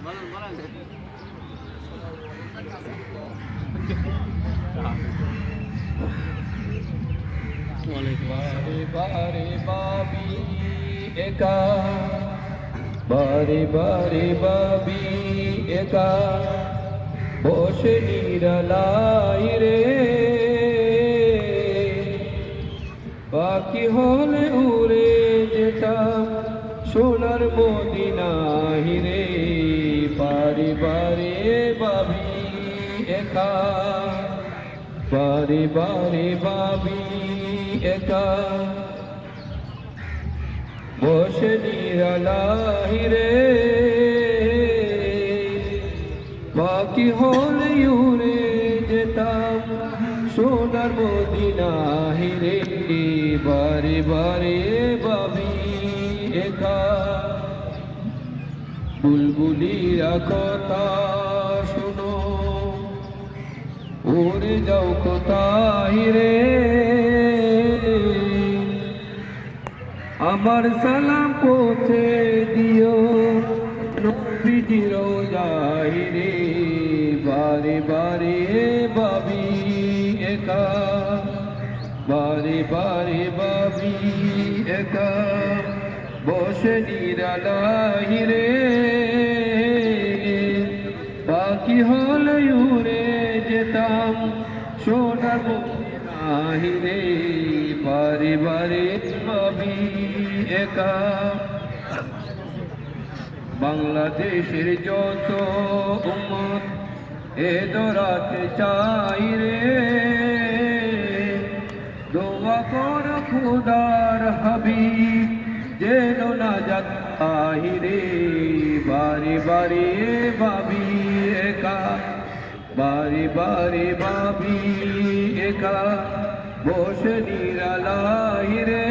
বারে বারে বাবি একা, বারে বারে বাবি একা, বসে নিরালাই রে। পাখি হলে উড়ে যেতাম সোনার মদিনায় রে। বারে বারে বাবি একা, বারে বারে বাবি একা, বসে নিরালাই রে। পাখি হলে উড়ে যেতাম সোনার মদিনায় রে। বারে বারে বাবি একা, বুলবুলিরা কথা শোনো, উড়ে যাও কোথায় রে। আমার সালাম পৌঁছে দিও নবীজির রওজায় রে। বারে বারে বাবি একা, বারে বারে বাবি একা, বসে নিরালাই রে। পাখি হলে উড়ে যেতাম সোনার মদিনায় রে। বারে বারে বাবি একা, বাংলাদেশের যত উম্মত এ দরাতে চাই রে। দোয়া কর খোদার হাবিব যেন নাজাত পাই রে। বারে বারে বাবি একা, বারে বারে বাবি একা, বসে নিরালাই রে।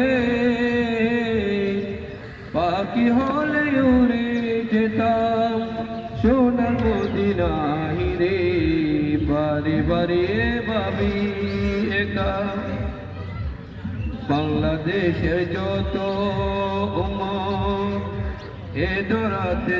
পাখি হলে উড়ে যেতাম সোনার মদিনায় রে। বারে বারে বাবি একা, বাংলাদেশের যত উম্মত এ দরাতে